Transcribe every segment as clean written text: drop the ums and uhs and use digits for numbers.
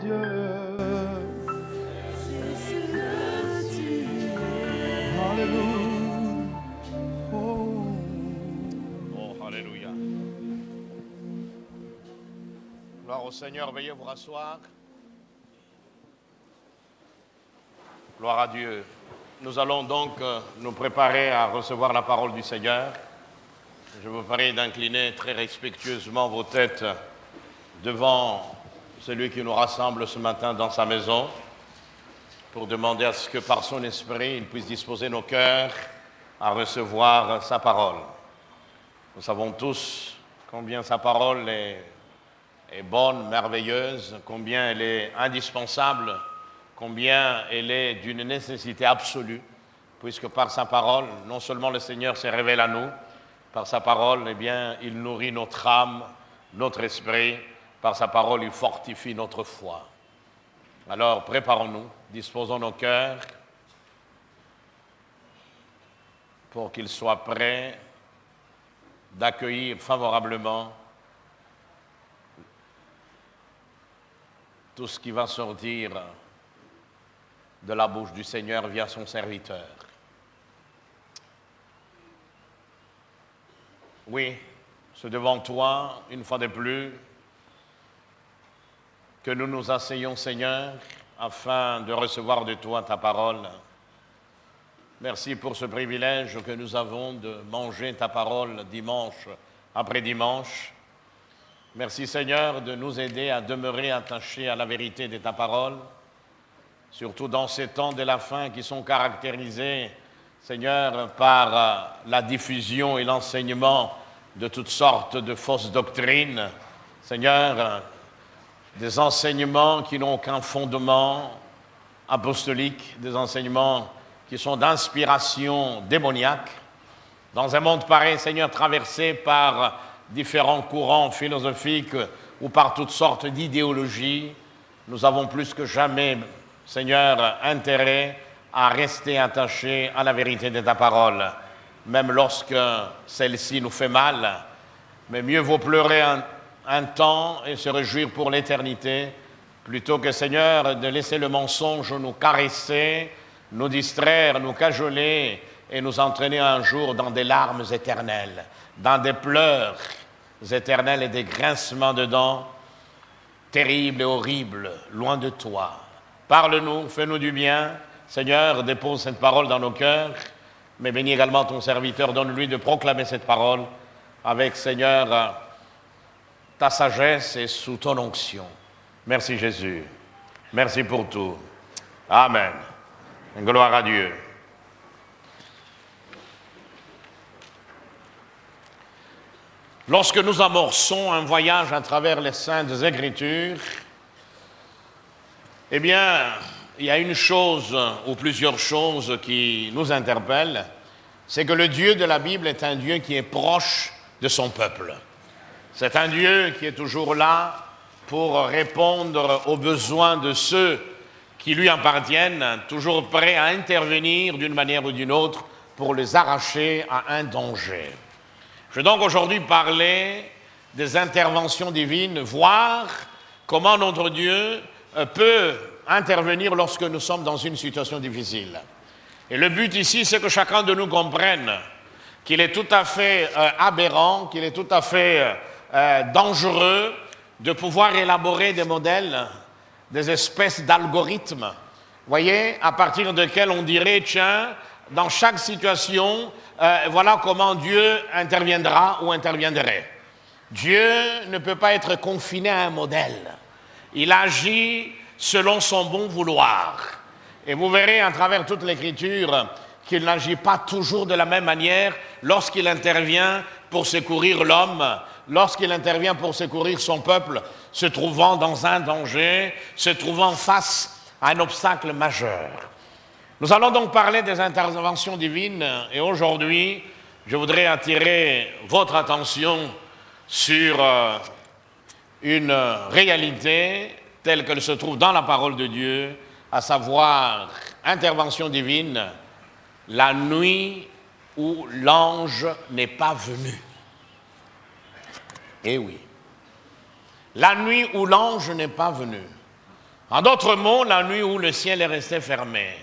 Dieu. Alléluia. Oh, alléluia. Gloire au Seigneur, veuillez vous rasseoir. Gloire à Dieu. Nous allons donc nous préparer à recevoir la parole du Seigneur. Je vous prie d'incliner très respectueusement vos têtes devant celui qui nous rassemble ce matin dans sa maison pour demander à ce que par son esprit, il puisse disposer nos cœurs à recevoir sa parole. Nous savons tous combien sa parole est bonne, merveilleuse, combien elle est indispensable, combien elle est d'une nécessité absolue, puisque par sa parole, non seulement le Seigneur se révèle à nous, par sa parole, eh bien, il nourrit notre âme, notre esprit, par sa parole, il fortifie notre foi. Alors, préparons-nous, disposons nos cœurs pour qu'ils soient prêts d'accueillir favorablement tout ce qui va sortir de la bouche du Seigneur via son serviteur. Oui, c'est devant toi, une fois de plus, que nous nous asseyons, Seigneur, afin de recevoir de toi ta parole. Merci pour ce privilège que nous avons de manger ta parole dimanche après dimanche. Merci, Seigneur, de nous aider à demeurer attachés à la vérité de ta parole, surtout dans ces temps de la fin qui sont caractérisés, Seigneur, par la diffusion et l'enseignement de toutes sortes de fausses doctrines. Seigneur, des enseignements qui n'ont aucun fondement apostolique, des enseignements qui sont d'inspiration démoniaque. Dans un monde pareil, Seigneur, traversé par différents courants philosophiques ou par toutes sortes d'idéologies, nous avons plus que jamais, Seigneur, intérêt à rester attachés à la vérité de ta parole, même lorsque celle-ci nous fait mal. Mais mieux vaut pleurer un temps et se réjouir pour l'éternité, plutôt que, Seigneur, de laisser le mensonge nous caresser, nous distraire, nous cajoler et nous entraîner un jour dans des larmes éternelles, dans des pleurs éternels et des grincements de dents terribles et horribles, loin de toi. Parle-nous, fais-nous du bien. Seigneur, dépose cette parole dans nos cœurs, mais bénis également ton serviteur, donne-lui de proclamer cette parole avec, Seigneur, ta sagesse et sous ton onction. Merci Jésus. Merci pour tout. Amen. Gloire à Dieu. Lorsque nous amorçons un voyage à travers les Saintes Écritures, eh bien, il y a une chose ou plusieurs choses qui nous interpellent, c'est que le Dieu de la Bible est un Dieu qui est proche de son peuple. C'est un Dieu qui est toujours là pour répondre aux besoins de ceux qui lui appartiennent, toujours prêt à intervenir d'une manière ou d'une autre pour les arracher à un danger. Je vais donc aujourd'hui parler des interventions divines, voir comment notre Dieu peut intervenir lorsque nous sommes dans une situation difficile. Et le but ici, c'est que chacun de nous comprenne qu'il est tout à fait aberrant, qu'il est tout à fait dangereux de pouvoir élaborer des modèles, des espèces d'algorithmes, voyez, à partir desquels on dirait, tiens, dans chaque situation, voilà comment Dieu interviendra ou interviendrait. Dieu ne peut pas être confiné à un modèle. Il agit selon son bon vouloir. Et vous verrez à travers toute l'Écriture qu'il n'agit pas toujours de la même manière lorsqu'il intervient pour secourir l'homme, lorsqu'il intervient pour secourir son peuple, se trouvant dans un danger, se trouvant face à un obstacle majeur. Nous allons donc parler des interventions divines et aujourd'hui, je voudrais attirer votre attention sur une réalité telle qu'elle se trouve dans la parole de Dieu, à savoir intervention divine, la nuit où l'ange n'est pas venu. Eh oui, la nuit où l'ange n'est pas venu. En d'autres mots, la nuit où le ciel est resté fermé.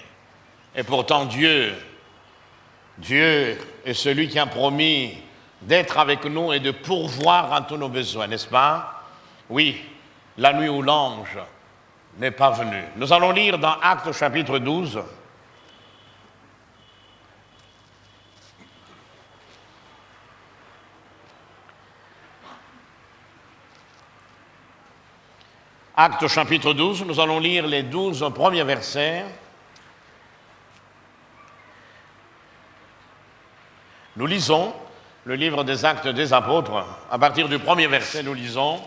Et pourtant Dieu est celui qui a promis d'être avec nous et de pourvoir à tous nos besoins, n'est-ce pas? Oui, la nuit où l'ange n'est pas venu. Nous allons lire dans Actes chapitre 12. Actes chapitre 12, nous allons lire les 12 premiers versets. Nous lisons le livre des Actes des Apôtres. À partir du premier verset, nous lisons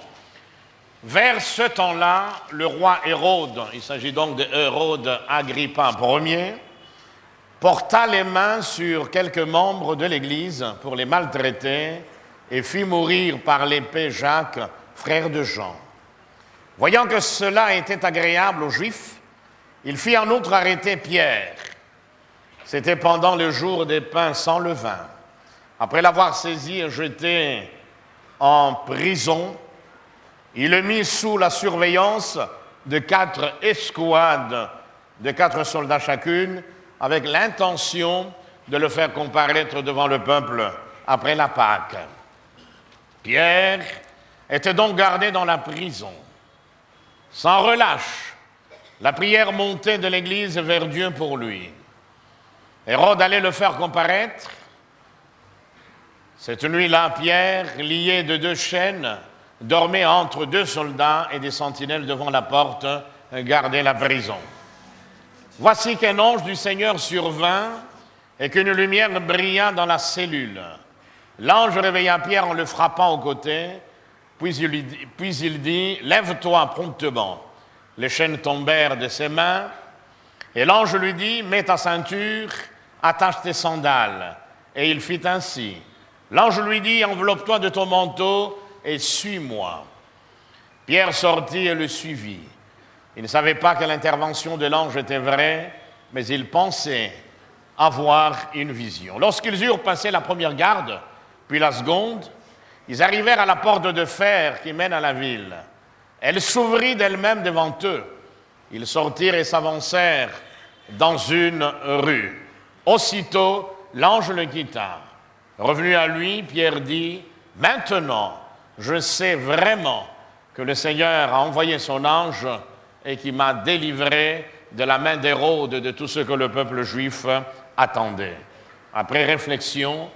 « Vers ce temps-là, le roi Hérode, il s'agit donc de Hérode Agrippa Ier, porta les mains sur quelques membres de l'Église pour les maltraiter et fit mourir par l'épée Jacques, frère de Jean. Voyant que cela était agréable aux Juifs, il fit en outre arrêter Pierre. C'était pendant le jour des pains sans levain. Après l'avoir saisi et jeté en prison, il le mit sous la surveillance de 4 escouades, de 4 soldats chacune, avec l'intention de le faire comparaître devant le peuple après la Pâque. Pierre était donc gardé dans la prison. Sans relâche, la prière montait de l'Église vers Dieu pour lui. Hérode allait le faire comparaître. Cette nuit-là, Pierre, lié de 2 chaînes, dormait entre 2 soldats et des sentinelles devant la porte, gardaient la prison. Voici qu'un ange du Seigneur survint et qu'une lumière brilla dans la cellule. L'ange réveilla Pierre en le frappant au côté. Puis il dit, « Lève-toi promptement. » Les chaînes tombèrent de ses mains, et l'ange lui dit, « Mets ta ceinture, attache tes sandales. » Et il fit ainsi. L'ange lui dit, « Enveloppe-toi de ton manteau et suis-moi. » Pierre sortit et le suivit. Il ne savait pas que l'intervention de l'ange était vraie, mais il pensait avoir une vision. Lorsqu'ils eurent passé la première garde, puis la seconde, ils arrivèrent à la porte de fer qui mène à la ville. Elle s'ouvrit d'elle-même devant eux. Ils sortirent et s'avancèrent dans une rue. Aussitôt, l'ange le quitta. Revenu à lui, Pierre dit, « Maintenant, je sais vraiment que le Seigneur a envoyé son ange et qui m'a délivré de la main d'Hérode de tout ce que le peuple juif attendait. » Après réflexion,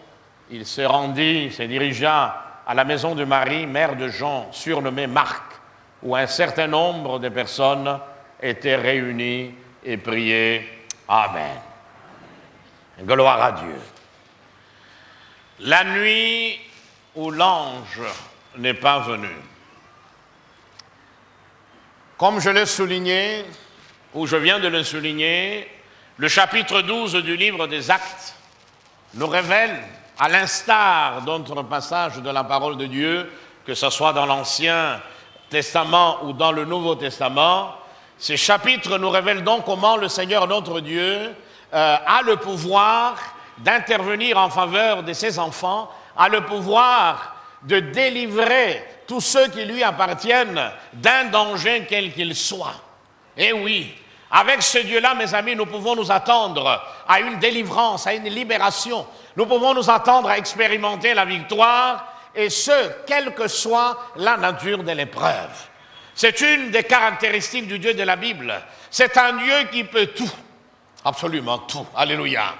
il se dirigea à la maison de Marie, mère de Jean, surnommée Marc, où un certain nombre de personnes étaient réunies et priaient. Amen. Gloire à Dieu. La nuit où l'ange n'est pas venu. Comme je l'ai souligné, ou je viens de le souligner, le chapitre 12 du livre des Actes nous révèle, à l'instar d'autres passages de la parole de Dieu, que ce soit dans l'Ancien Testament ou dans le Nouveau Testament, ces chapitres nous révèlent donc comment le Seigneur notre Dieu a le pouvoir d'intervenir en faveur de ses enfants, a le pouvoir de délivrer tous ceux qui lui appartiennent d'un danger quel qu'il soit. Et oui, avec ce Dieu-là, mes amis, nous pouvons nous attendre à une délivrance, à une libération. Nous pouvons nous attendre à expérimenter la victoire, et ce, quelle que soit la nature de l'épreuve. C'est une des caractéristiques du Dieu de la Bible. C'est un Dieu qui peut tout, absolument tout. Alléluia.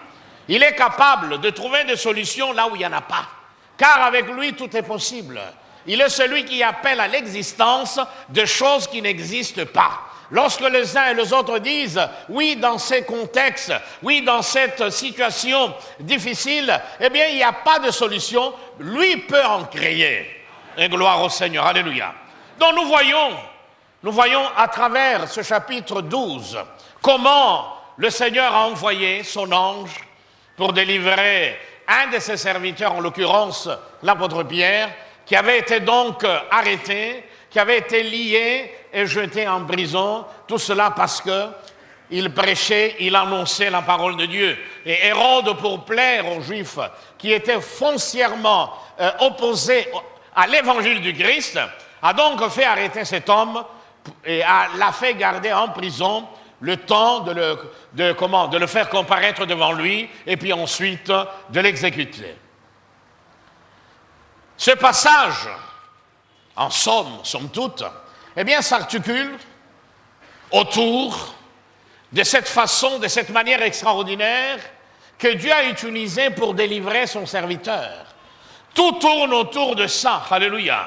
Il est capable de trouver des solutions là où il n'y en a pas, car avec lui, tout est possible. Il est celui qui appelle à l'existence de choses qui n'existent pas. Lorsque les uns et les autres disent « oui, dans ces contextes, oui, dans cette situation difficile », eh bien, il n'y a pas de solution. Lui peut en créer. Et gloire au Seigneur. Alléluia. Donc, nous voyons à travers ce chapitre 12 comment le Seigneur a envoyé son ange pour délivrer un de ses serviteurs, en l'occurrence l'apôtre Pierre, qui avait été donc arrêté, qui avait été lié et jeté en prison, tout cela parce qu'il prêchait, il annonçait la parole de Dieu. Et Hérode, pour plaire aux Juifs qui étaient foncièrement opposés à l'évangile du Christ, a donc fait arrêter cet homme et l'a fait garder en prison le temps de le faire comparaître devant lui et puis ensuite de l'exécuter. Ce passage, en somme toute, eh bien, s'articule autour de cette façon, de cette manière extraordinaire que Dieu a utilisée pour délivrer son serviteur. Tout tourne autour de ça, alléluia.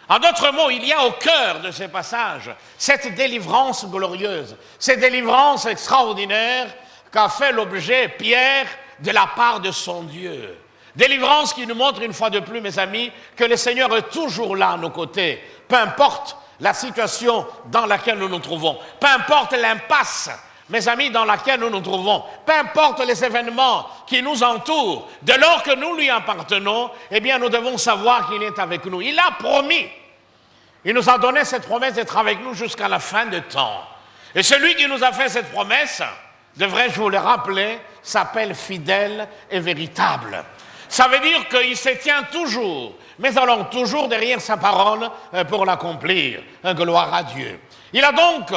En d'autres mots, il y a au cœur de ces passages cette délivrance glorieuse, cette délivrance extraordinaire qu'a fait l'objet Pierre de la part de son Dieu. Délivrance qui nous montre une fois de plus, mes amis, que le Seigneur est toujours là à nos côtés, peu importe la situation dans laquelle nous nous trouvons, peu importe l'impasse, mes amis, dans laquelle nous nous trouvons, peu importe les événements qui nous entourent, dès lors que nous lui appartenons, eh bien, nous devons savoir qu'il est avec nous. Il a promis. Il nous a donné cette promesse d'être avec nous jusqu'à la fin de temps. Et celui qui nous a fait cette promesse, devrais-je vous le rappeler, s'appelle fidèle et véritable. Ça veut dire qu'il se tient toujours, mais allons toujours derrière sa parole pour l'accomplir. Gloire à Dieu. Il a donc,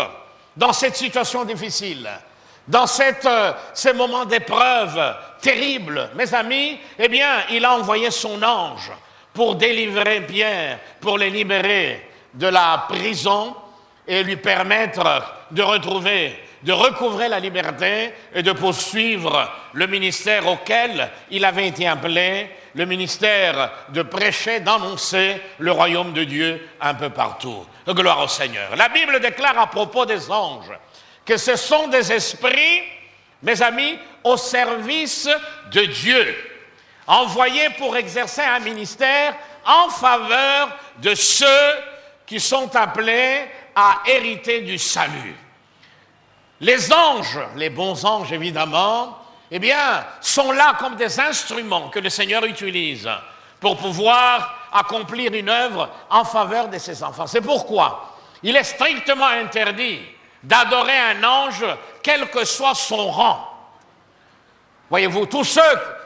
dans cette situation difficile, dans ces moments d'épreuve terribles, mes amis, eh bien, il a envoyé son ange pour délivrer Pierre, pour le libérer de la prison et lui permettre de recouvrer la liberté et de poursuivre le ministère auquel il avait été appelé, le ministère de prêcher, d'annoncer le royaume de Dieu un peu partout. Gloire au Seigneur. La Bible déclare à propos des anges que ce sont des esprits, mes amis, au service de Dieu, envoyés pour exercer un ministère en faveur de ceux qui sont appelés à hériter du salut. Les anges, les bons anges évidemment, eh bien, sont là comme des instruments que le Seigneur utilise pour pouvoir accomplir une œuvre en faveur de ses enfants. C'est pourquoi il est strictement interdit d'adorer un ange, quel que soit son rang. Voyez-vous, tous ceux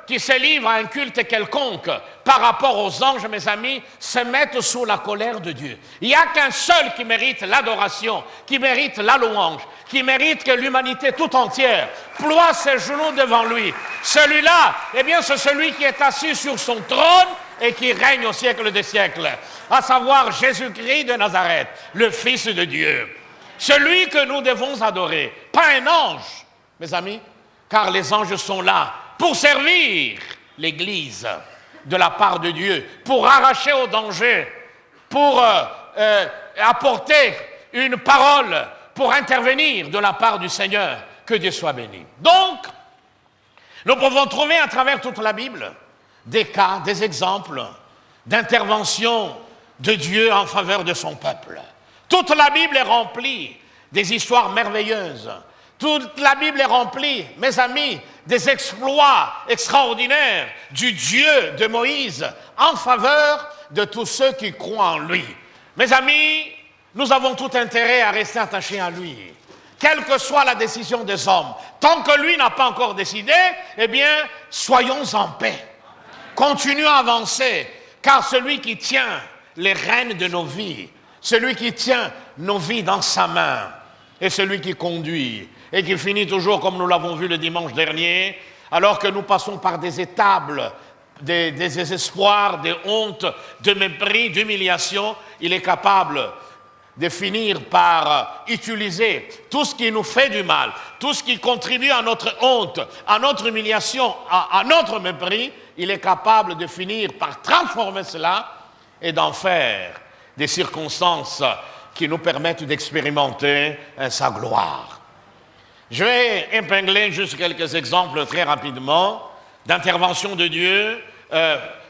qui se livrent à un culte quelconque par rapport aux anges, mes amis, se mettent sous la colère de Dieu. Il n'y a qu'un seul qui mérite l'adoration, qui mérite la louange, qui mérite que l'humanité tout entière ploie ses genoux devant lui. Celui-là, eh bien, c'est celui qui est assis sur son trône et qui règne au siècle des siècles, à savoir Jésus-Christ de Nazareth, le Fils de Dieu. Celui que nous devons adorer, pas un ange, mes amis, car les anges sont là pour servir l'Église de la part de Dieu, pour arracher au danger, pour apporter une parole, pour intervenir de la part du Seigneur. Que Dieu soit béni. Donc, nous pouvons trouver à travers toute la Bible des cas, des exemples d'intervention de Dieu en faveur de son peuple. Toute la Bible est remplie des histoires merveilleuses. Toute la Bible est remplie, mes amis, des exploits extraordinaires du Dieu de Moïse en faveur de tous ceux qui croient en lui. Mes amis, nous avons tout intérêt à rester attachés à lui, quelle que soit la décision des hommes. Tant que lui n'a pas encore décidé, eh bien, soyons en paix. Continuons à avancer, car celui qui tient les rênes de nos vies, celui qui tient nos vies dans sa main, est celui qui conduit et qui finit toujours, comme nous l'avons vu le dimanche dernier, alors que nous passons par des étables, des désespoirs, des hontes, de mépris, d'humiliation, il est capable de finir par utiliser tout ce qui nous fait du mal, tout ce qui contribue à notre honte, à notre humiliation, à notre mépris, il est capable de finir par transformer cela et d'en faire des circonstances qui nous permettent d'expérimenter sa gloire. Je vais épingler juste quelques exemples très rapidement d'intervention de Dieu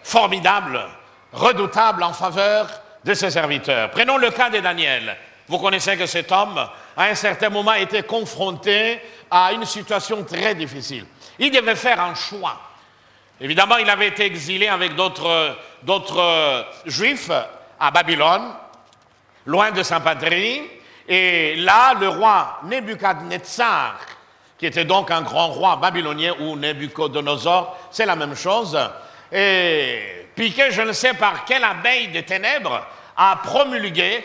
formidables, redoutables en faveur de ses serviteurs. Prenons le cas de Daniel. Vous connaissez que cet homme, à un certain moment, a été confronté à une situation très difficile. Il devait faire un choix. Évidemment, il avait été exilé avec d'autres Juifs à Babylone, loin de sa patrie. Et là, le roi Nebuchadnezzar, qui était donc un grand roi babylonien, ou Nebuchadnezzar, c'est la même chose, et piqué je ne sais par quelle abeille des ténèbres, a promulgué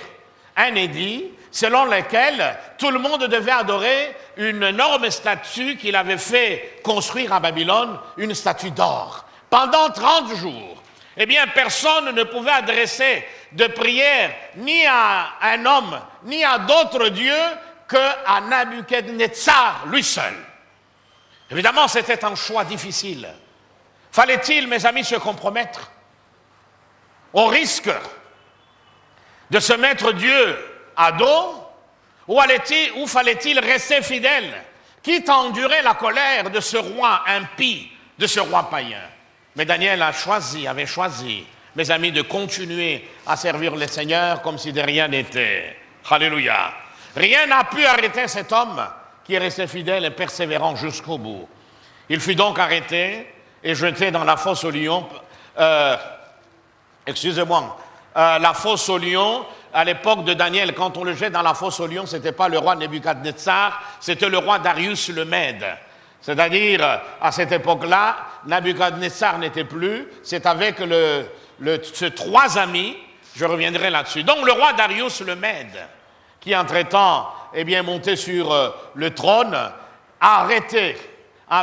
un édit selon lequel tout le monde devait adorer une énorme statue qu'il avait fait construire à Babylone, une statue d'or. Pendant 30 jours, eh bien, personne ne pouvait adresser de prière ni à un homme, ni à d'autres dieux qu'à Nabuchodonosor, lui seul. Évidemment, c'était un choix difficile. Fallait-il, mes amis, se compromettre au risque de se mettre Dieu à dos, ou fallait-il rester fidèle, quitte à endurer la colère de ce roi impie, de ce roi païen? Mais Daniel avait choisi, mes amis, de continuer à servir le Seigneur comme si de rien n'était. Alléluia. Rien n'a pu arrêter cet homme qui est resté fidèle et persévérant jusqu'au bout. Il fut donc arrêté et jeté dans la fosse aux lions. La fosse aux lions, à l'époque de Daniel, quand on le jette dans la fosse aux lions, ce n'était pas le roi Nebuchadnezzar, c'était le roi Darius le Mède. C'est-à-dire, à cette époque-là, Nabuchodonosor n'était plus, c'est avec ces trois amis, je reviendrai là-dessus. Donc le roi Darius le Mède, qui entre-temps est monté sur le trône, a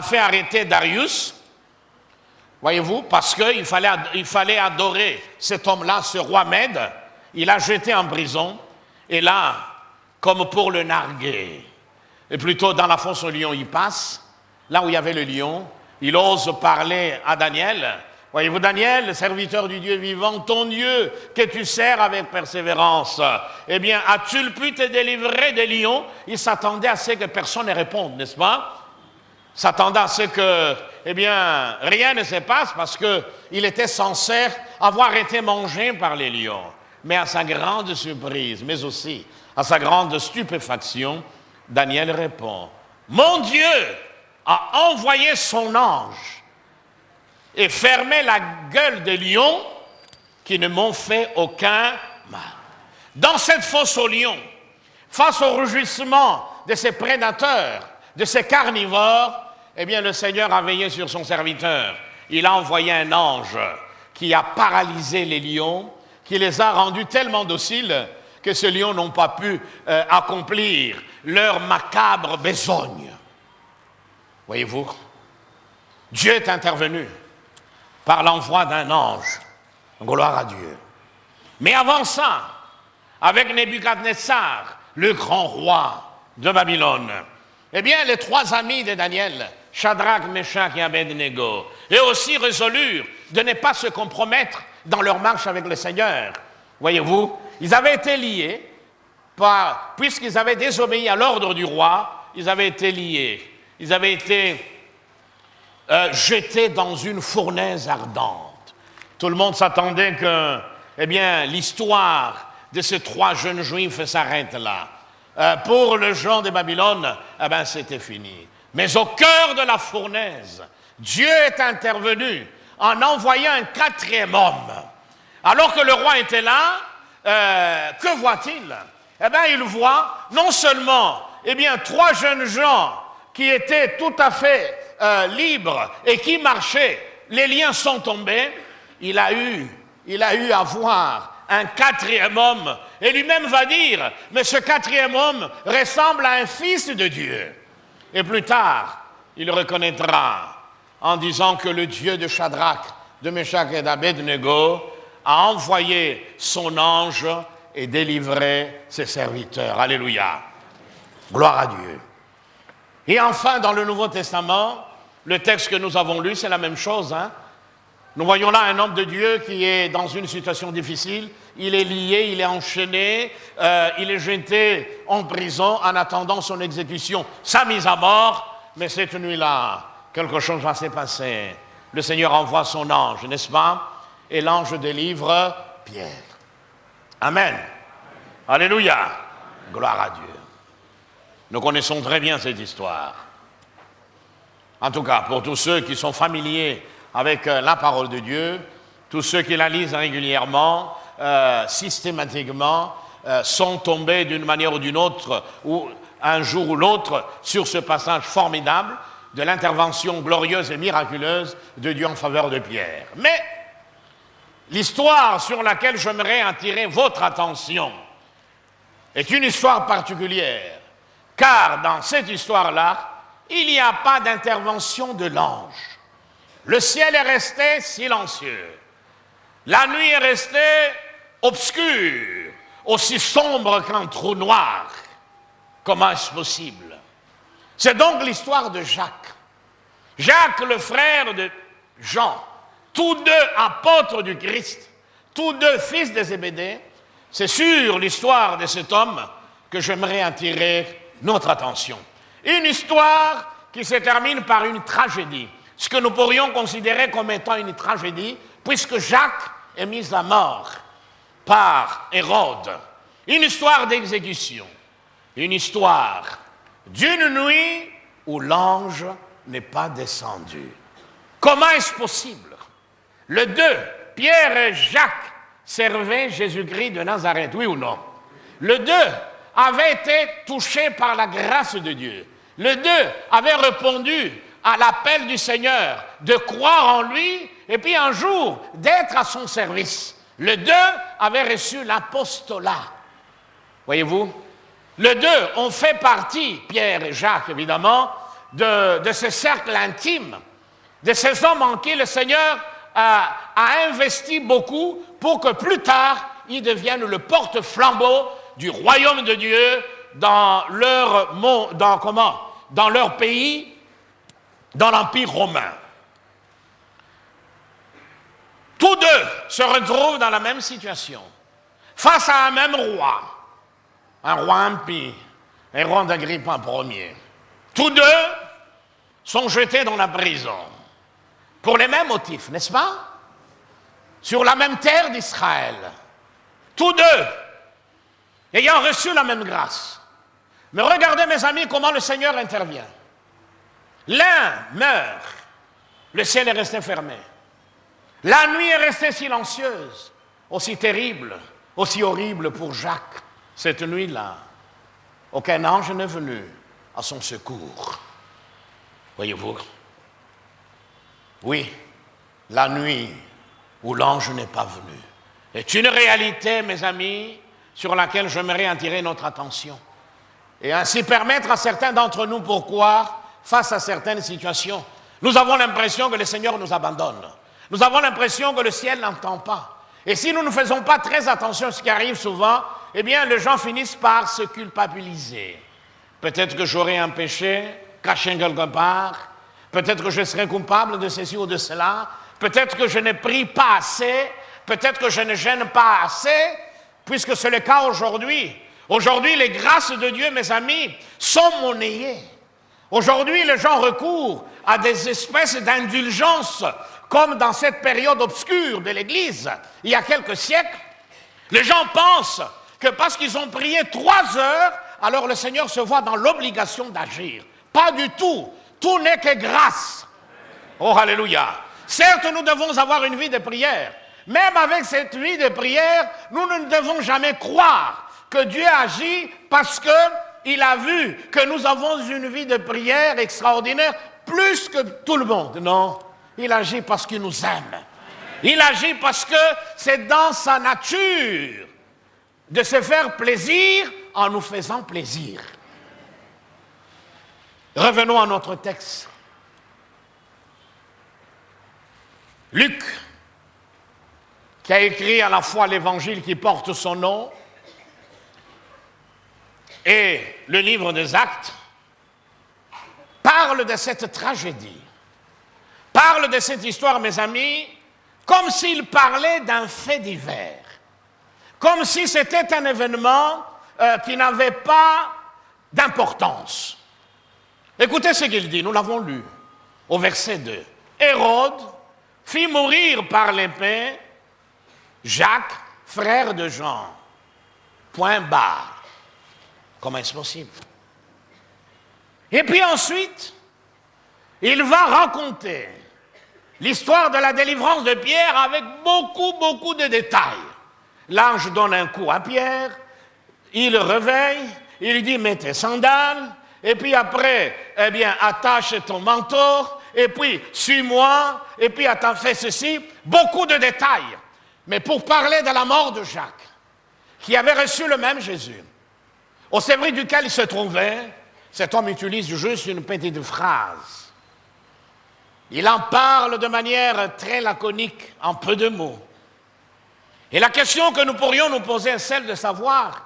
fait arrêter Darius, voyez-vous, parce qu'il fallait adorer cet homme-là, ce roi Mède. Il l'a jeté en prison, et là, comme pour le narguer, et plutôt dans la fosse aux lions, il passe, là où il y avait le lion, il ose parler à Daniel. Voyez-vous, Daniel, le serviteur du Dieu vivant, ton Dieu que tu sers avec persévérance, eh bien, as-tu pu te délivrer des lions? Il s'attendait à ce que personne ne réponde, n'est-ce pas? S'attendait à ce que, rien ne se passe parce qu'il était censé avoir été mangé par les lions. Mais à sa grande surprise, mais aussi à sa grande stupéfaction, Daniel répond, « Mon Dieu a envoyé son ange et fermé la gueule des lions qui ne m'ont fait aucun mal. » Dans cette fosse aux lions, face au rugissement de ces prédateurs, de ces carnivores, le Seigneur a veillé sur son serviteur. Il a envoyé un ange qui a paralysé les lions, qui les a rendus tellement dociles que ces lions n'ont pas pu accomplir leur macabre besogne. Voyez-vous, Dieu est intervenu par l'envoi d'un ange. Gloire à Dieu. Mais avant ça, avec Nebuchadnezzar, le grand roi de Babylone, les trois amis de Daniel, Shadrach, Meshach et Abednego, eux aussi résolurent de ne pas se compromettre dans leur marche avec le Seigneur. Voyez-vous, ils avaient été liés, puisqu'ils avaient désobéi à l'ordre du roi, ils avaient été liés. Ils avaient été jetés dans une fournaise ardente. Tout le monde s'attendait que, l'histoire de ces trois jeunes juifs s'arrête là. Pour le gens de Babylone, c'était fini. Mais au cœur de la fournaise, Dieu est intervenu en envoyant un quatrième homme. Alors que le roi était là, que voit-il? Il voit non seulement trois jeunes gens qui étaient tout à fait libres et qui marchaient, les liens sont tombés, il a eu à voir un quatrième homme, et lui-même va dire, mais ce quatrième homme ressemble à un fils de Dieu. Et plus tard, il reconnaîtra en disant que le Dieu de Shadrach, de Meshach et d'Abednego a envoyé son ange et délivré ses serviteurs. Alléluia. Gloire à Dieu. Et enfin, dans le Nouveau Testament, le texte que nous avons lu, c'est la même chose. Nous voyons là un homme de Dieu qui est dans une situation difficile. Il est lié, il est enchaîné, il est jeté en prison en attendant son exécution, sa mise à mort. Mais cette nuit-là, quelque chose va se passer. Le Seigneur envoie son ange, n'est-ce pas? Et l'ange délivre Pierre. Amen. Alléluia. Gloire à Dieu. Nous connaissons très bien cette histoire. En tout cas, pour tous ceux qui sont familiers avec la parole de Dieu, tous ceux qui la lisent régulièrement, systématiquement, sont tombés d'une manière ou d'une autre, ou un jour ou l'autre, sur ce passage formidable de l'intervention glorieuse et miraculeuse de Dieu en faveur de Pierre. Mais l'histoire sur laquelle j'aimerais attirer votre attention est une histoire particulière, car dans cette histoire-là, il n'y a pas d'intervention de l'ange. Le ciel est resté silencieux. La nuit est restée obscure, aussi sombre qu'un trou noir. Comment est-ce possible? C'est donc l'histoire de Jacques. Jacques, le frère de Jean, tous deux apôtres du Christ, tous deux fils de Zébédée. C'est sur l'histoire de cet homme que j'aimerais attirer notre attention. Une histoire qui se termine par une tragédie, ce que nous pourrions considérer comme étant une tragédie, puisque Jacques est mis à mort par Hérode. Une histoire d'exécution, une histoire d'une nuit où l'ange n'est pas descendu. Comment est-ce possible? Les deux, Pierre et Jacques, servaient Jésus-Christ de Nazareth, oui ou non? Les deux avaient été touchés par la grâce de Dieu. Les deux avaient répondu à l'appel du Seigneur de croire en lui et puis un jour d'être à son service. Les deux avaient reçu l'apostolat. Voyez-vous? Les deux ont fait partie, Pierre et Jacques évidemment, de ce cercle intime, de ces hommes en qui le Seigneur a investi beaucoup pour que plus tard, ils deviennent le porte-flambeau du royaume de Dieu dans leur pays, dans l'Empire romain. Tous deux se retrouvent dans la même situation, face à un même roi, un roi impie, Hérode Agrippa Ier. Tous deux sont jetés dans la prison, pour les mêmes motifs, n'est-ce pas? Sur la même terre d'Israël. Tous deux, ayant reçu la même grâce. Mais regardez, mes amis, comment le Seigneur intervient. L'un meurt, le ciel est resté fermé. La nuit est restée silencieuse, aussi terrible, aussi horrible pour Jacques. Cette nuit-là, aucun ange n'est venu à son secours. Voyez-vous? Oui, la nuit où l'ange n'est pas venu est une réalité, mes amis, sur laquelle j'aimerais attirer notre attention. Et ainsi permettre à certains d'entre nous pourquoi, face à certaines situations, nous avons l'impression que le Seigneur nous abandonne. Nous avons l'impression que le ciel n'entend pas. Et si nous ne faisons pas très attention à ce qui arrive souvent, eh bien, les gens finissent par se culpabiliser. Peut-être que j'aurai un péché caché quelque part. Peut-être que je serai coupable de ceci ou de cela. Peut-être que je ne prie pas assez. Peut-être que je ne gêne pas assez, puisque c'est le cas aujourd'hui. Aujourd'hui, les grâces de Dieu, mes amis, sont monnayées. Aujourd'hui, les gens recourent à des espèces d'indulgences, comme dans cette période obscure de l'Église, il y a quelques siècles. Les gens pensent que parce qu'ils ont prié 3 heures, alors le Seigneur se voit dans l'obligation d'agir. Pas du tout. Tout n'est que grâce. Oh, alléluia. Certes, nous devons avoir une vie de prière. Même avec cette vie de prière, nous ne devons jamais croire que Dieu agit parce qu'il a vu que nous avons une vie de prière extraordinaire plus que tout le monde. Non, il agit parce qu'il nous aime. Il agit parce que c'est dans sa nature de se faire plaisir en nous faisant plaisir. Revenons à notre texte. Luc, qui a écrit à la fois l'évangile qui porte son nom et le livre des Actes, parle de cette tragédie, parle de cette histoire, mes amis, comme s'il parlait d'un fait divers, comme si c'était un événement qui n'avait pas d'importance. Écoutez ce qu'il dit, nous l'avons lu au verset 2. Hérode fit mourir par l'épée Jacques, frère de Jean. Point barre. Comment est-ce possible? Et puis ensuite, il va raconter l'histoire de la délivrance de Pierre avec beaucoup de détails. L'ange donne un coup à Pierre, il le réveille, il lui dit « mets tes sandales », et puis après, eh bien, attache ton manteau, et puis suis-moi, et puis attends, fais ceci, beaucoup de détails. Mais pour parler de la mort de Jacques, qui avait reçu le même Jésus, au sévri duquel il se trouvait, cet homme utilise juste une petite phrase. Il en parle de manière très laconique, en peu de mots. Et la question que nous pourrions nous poser est celle de savoir,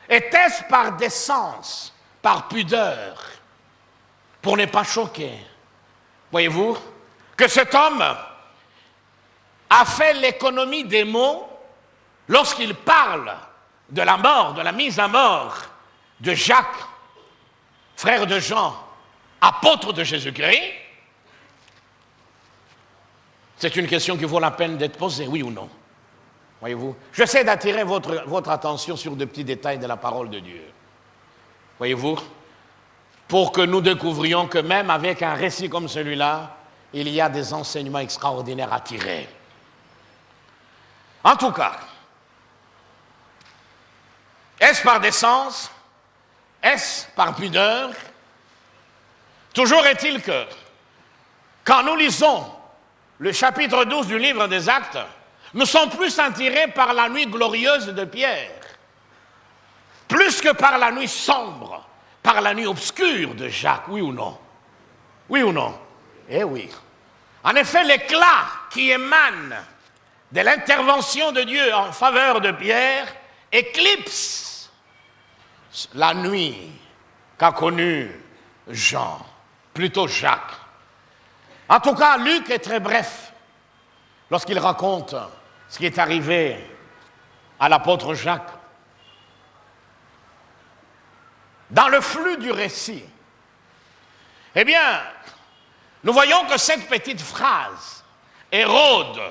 était-ce par décence, par pudeur, pour ne pas choquer, voyez-vous, que cet homme a fait l'économie des mots lorsqu'il parle de la mort, de la mise à mort de Jacques, frère de Jean, apôtre de Jésus-Christ? C'est une question qui vaut la peine d'être posée, oui ou non? Voyez-vous, j'essaie d'attirer votre attention sur de petits détails de la parole de Dieu. Voyez-vous, pour que nous découvrions que même avec un récit comme celui-là, il y a des enseignements extraordinaires à tirer. En tout cas, est-ce par décence? Est-ce par pudeur? Toujours est-il que, quand nous lisons le chapitre 12 du livre des Actes, nous sommes plus attirés par la nuit glorieuse de Pierre, plus que par la nuit sombre, par la nuit obscure de Jacques, oui ou non? Oui ou non? Eh oui. En effet, l'éclat qui émane de l'intervention de Dieu en faveur de Pierre éclipse la nuit qu'a connue Jean, plutôt Jacques. En tout cas, Luc est très bref lorsqu'il raconte ce qui est arrivé à l'apôtre Jacques. Dans le flux du récit, eh bien, nous voyons que cette petite phrase, Hérode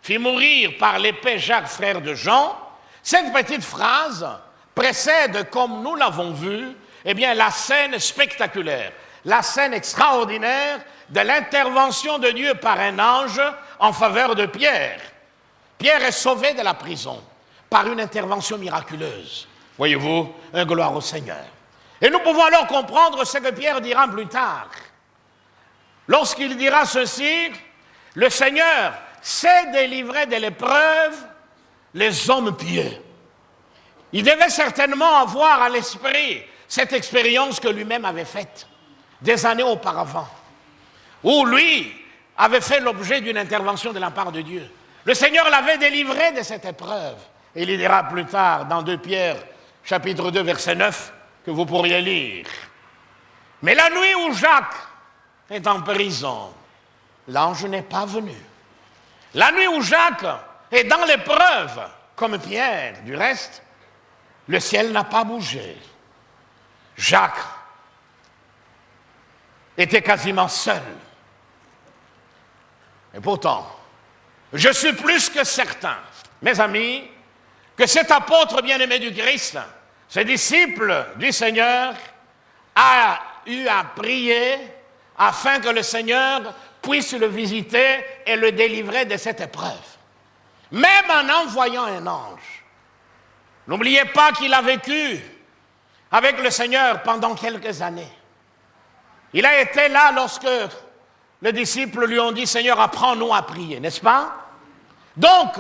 fit mourir par l'épée Jacques, frère de Jean, cette petite phrase précède, comme nous l'avons vu, eh bien, la scène spectaculaire, la scène extraordinaire de l'intervention de Dieu par un ange en faveur de Pierre. Pierre est sauvé de la prison par une intervention miraculeuse. Voyez-vous, un gloire au Seigneur. Et nous pouvons alors comprendre ce que Pierre dira plus tard. Lorsqu'il dira ceci, le Seigneur sait délivrer de l'épreuve les hommes pieux. Il devait certainement avoir à l'esprit cette expérience que lui-même avait faite des années auparavant, où lui avait fait l'objet d'une intervention de la part de Dieu. Le Seigneur l'avait délivré de cette épreuve. Et il dira plus tard, dans 2 Pierre, chapitre 2, verset 9, que vous pourriez lire. Mais la nuit où Jacques est en prison, l'ange n'est pas venu. La nuit où Jacques est dans l'épreuve, comme Pierre, du reste, le ciel n'a pas bougé. Jacques était quasiment seul. Et pourtant, je suis plus que certain, mes amis, que cet apôtre bien-aimé du Christ, ce disciple du Seigneur, a eu à prier afin que le Seigneur puisse le visiter et le délivrer de cette épreuve. Même en envoyant un ange. N'oubliez pas qu'il a vécu avec le Seigneur pendant quelques années. Il a été là lorsque les disciples lui ont dit « Seigneur, apprends-nous à prier », n'est-ce pas? Donc,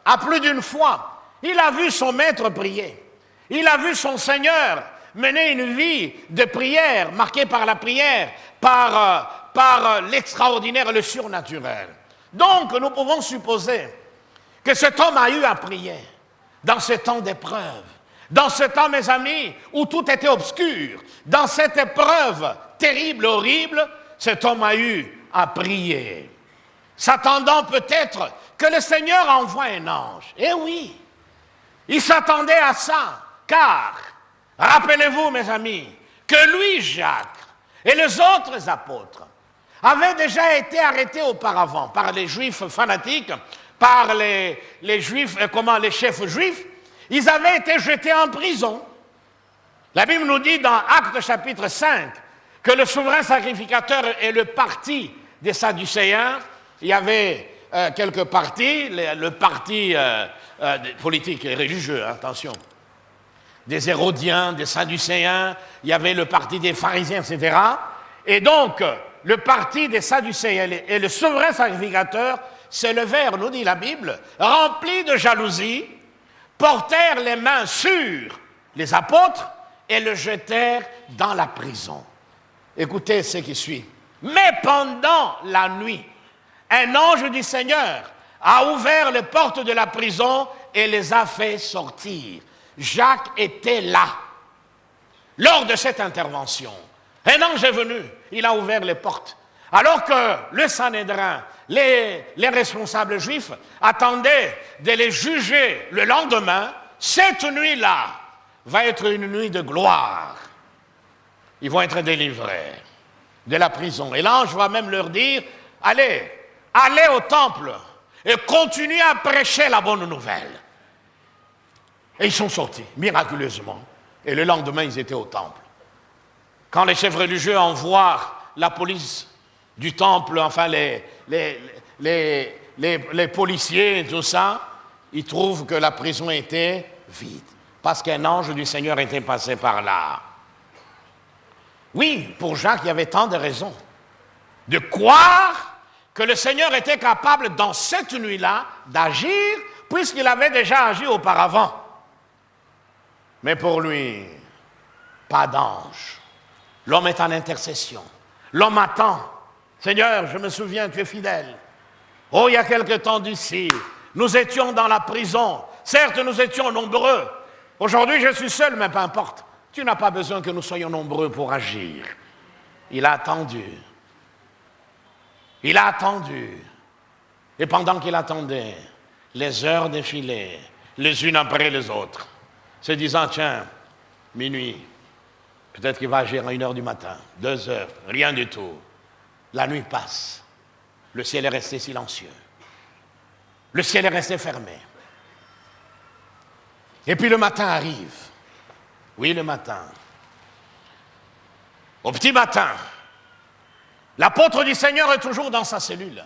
à plus d'une fois, il a vu son maître prier. Il a vu son Seigneur mener une vie de prière, marquée par la prière, par l'extraordinaire et le surnaturel. Donc, nous pouvons supposer que cet homme a eu à prier dans ce temps d'épreuve, dans ce temps, mes amis, où tout était obscur, dans cette épreuve terrible, horrible, cet homme a eu à prier, s'attendant peut-être que le Seigneur envoie un ange. Eh oui, il s'attendait à ça, car, rappelez-vous, mes amis, que lui, Jacques, et les autres apôtres avaient déjà été arrêtés auparavant par les Juifs fanatiques, par les Juifs, les chefs juifs. Ils avaient été jetés en prison. La Bible nous dit dans Actes chapitre 5 que le souverain sacrificateur est le parti des Sadducéens. Il y avait quelques partis, le parti politique et religieux, attention, des Hérodiens, des Sadducéens, il y avait le parti des pharisiens, etc. Et donc, le parti des Sadducéens et le souverain sacrificateur s'élevèrent, nous dit la Bible, remplis de jalousie, portèrent les mains sur les apôtres et le jetèrent dans la prison. Écoutez ce qui suit. Mais pendant la nuit, un ange du Seigneur a ouvert les portes de la prison et les a fait sortir. Jacques était là, lors de cette intervention. Un ange est venu, il a ouvert les portes. Alors que le Sanhédrin, les responsables juifs, attendaient de les juger le lendemain, cette nuit-là va être une nuit de gloire. Ils vont être délivrés de la prison. Et l'ange va même leur dire, allez au temple et continuez à prêcher la bonne nouvelle. Et ils sont sortis, miraculeusement. Et le lendemain, ils étaient au temple. Quand les chefs religieux envoient la police du temple, enfin les policiers et tout ça, ils trouvent que la prison était vide. Parce qu'un ange du Seigneur était passé par là. Oui, pour Jacques, il y avait tant de raisons de croire que le Seigneur était capable, dans cette nuit-là, d'agir, puisqu'il avait déjà agi auparavant. Mais pour lui, pas d'ange. L'homme est en intercession. L'homme attend. Seigneur, je me souviens, tu es fidèle. Oh, il y a quelque temps d'ici, nous étions dans la prison. Certes, nous étions nombreux. Aujourd'hui, je suis seul, mais peu importe. Tu n'as pas besoin que nous soyons nombreux pour agir. Il a attendu. Il a attendu. Et pendant qu'il attendait, les heures défilaient, les unes après les autres, se disant, tiens, minuit, peut-être qu'il va agir à 1h du matin, 2h, rien du tout. La nuit passe. Le ciel est resté silencieux. Le ciel est resté fermé. Et puis le matin arrive. Oui, le matin. Au petit matin, l'apôtre du Seigneur est toujours dans sa cellule.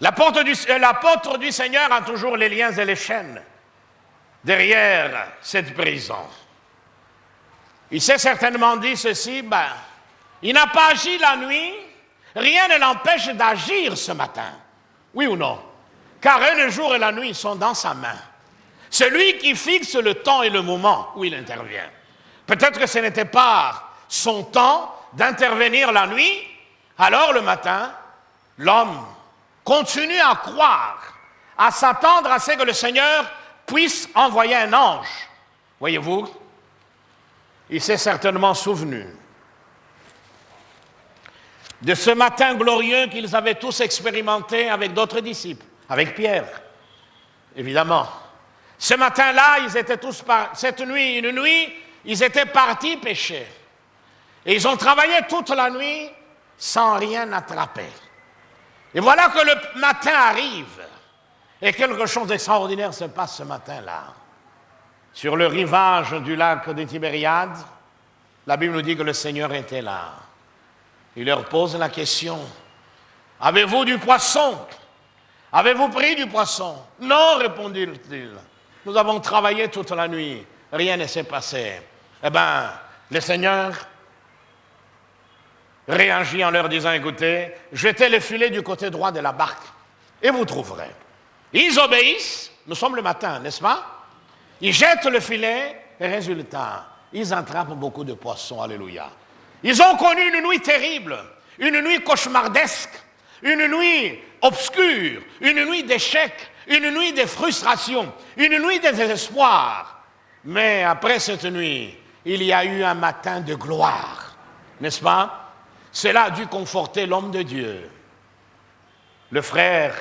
L'apôtre du Seigneur a toujours les liens et les chaînes derrière cette prison. Il s'est certainement dit ceci, il n'a pas agi la nuit, rien ne l'empêche d'agir ce matin. Oui ou non? Car le jour et la nuit sont dans sa main. C'est lui qui fixe le temps et le moment où il intervient. Peut-être que ce n'était pas son temps d'intervenir la nuit, alors le matin, l'homme continue à croire, à s'attendre à ce que le Seigneur puisse envoyer un ange. Voyez-vous, il s'est certainement souvenu de ce matin glorieux qu'ils avaient tous expérimenté avec d'autres disciples, avec Pierre, évidemment. Ce matin-là, ils étaient tous, cette nuit, une nuit, ils étaient partis pêcher. Et ils ont travaillé toute la nuit sans rien attraper. Et voilà que le matin arrive et quelque chose d'extraordinaire se passe ce matin-là. Sur le rivage du lac de Tibériade, la Bible nous dit que le Seigneur était là. Il leur pose la question, « Avez-vous du poisson? Avez-vous pris du poisson? » « Non, répondit-il. Nous avons travaillé toute la nuit, rien ne s'est passé. » Eh bien, le Seigneur réagit en leur disant, « Écoutez, jetez le filet du côté droit de la barque et vous trouverez. » Ils obéissent, nous sommes le matin, n'est-ce pas? Ils jettent le filet et résultat, ils attrapent beaucoup de poissons, alléluia. Ils ont connu une nuit terrible, une nuit cauchemardesque, une nuit obscure, une nuit d'échec, une nuit de frustration, une nuit de désespoir. Mais après cette nuit, il y a eu un matin de gloire, n'est-ce pas? Cela a dû conforter l'homme de Dieu, le frère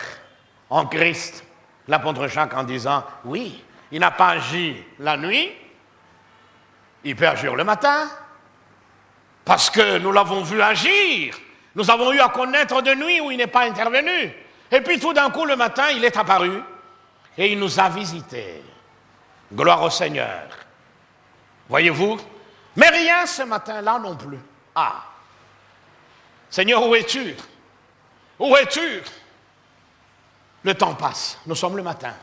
en Christ, l'apôtre Jacques, en disant, oui, il n'a pas agi la nuit, il peut agir le matin, parce que nous l'avons vu agir. Nous avons eu à connaître de nuit où il n'est pas intervenu. Et puis tout d'un coup, le matin, il est apparu et il nous a visités. Gloire au Seigneur. Voyez-vous? Mais rien ce matin-là non plus. Ah! Seigneur, où es-tu? Où es-tu? Le temps passe. Nous sommes le matin.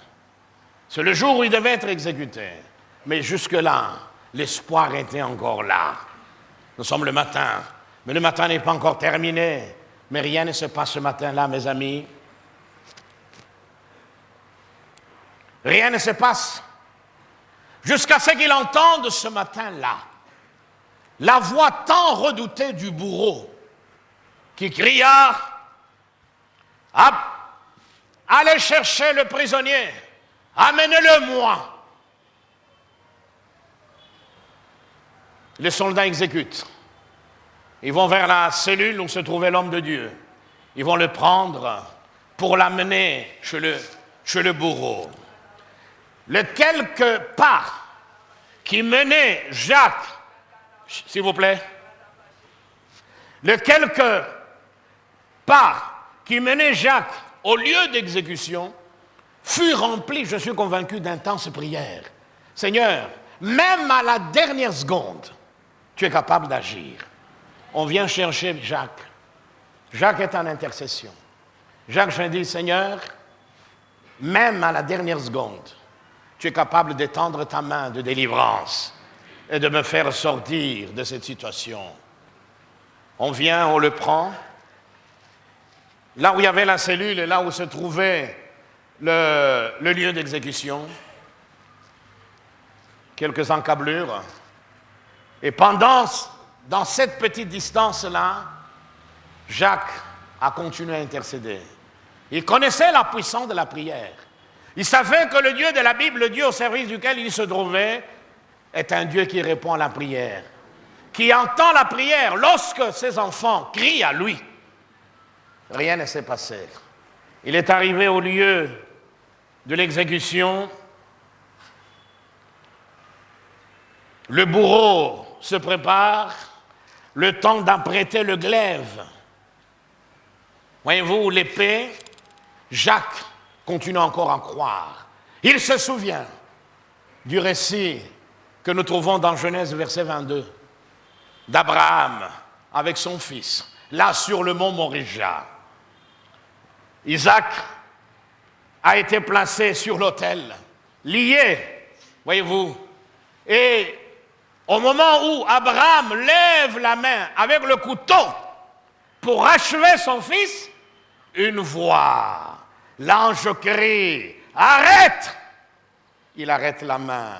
C'est le jour où il devait être exécuté. Mais jusque-là, l'espoir était encore là. Nous sommes le matin. Mais le matin n'est pas encore terminé. Mais rien ne se passe ce matin-là, mes amis. Rien ne se passe. Jusqu'à ce qu'il entende ce matin-là la voix tant redoutée du bourreau qui cria « Allez chercher le prisonnier, amenez-le-moi !» Les soldats exécutent. Ils vont vers la cellule où se trouvait l'homme de Dieu. Ils vont le prendre pour l'amener chez le bourreau. Le quelques pas qui menait Jacques, s'il vous plaît, le quelques pas qui menait Jacques au lieu d'exécution fut rempli, je suis convaincu, d'intenses prières. Seigneur, même à la dernière seconde, tu es capable d'agir. On vient chercher Jacques. Jacques est en intercession. Jacques vient dire, Seigneur, même à la dernière seconde, tu es capable d'étendre ta main de délivrance et de me faire sortir de cette situation. On vient, on le prend. Là où il y avait la cellule et là où se trouvait le lieu d'exécution, quelques encablures. Et dans cette petite distance-là, Jacques a continué à intercéder. Il connaissait la puissance de la prière. Il savait que le Dieu de la Bible, le Dieu au service duquel il se trouvait, est un Dieu qui répond à la prière, qui entend la prière lorsque ses enfants crient à lui. Rien ne s'est passé. Il est arrivé au lieu de l'exécution. Le bourreau se prépare, le temps d'apprêter le glaive. Voyez-vous, l'épée, Jacques continue encore à croire. Il se souvient du récit que nous trouvons dans Genèse, verset 22, d'Abraham avec son fils, là sur le mont Moria. Isaac a été placé sur l'autel, lié, voyez-vous, et au moment où Abraham lève la main avec le couteau pour achever son fils, une voix, l'ange crie, « Arrête !» Il arrête la main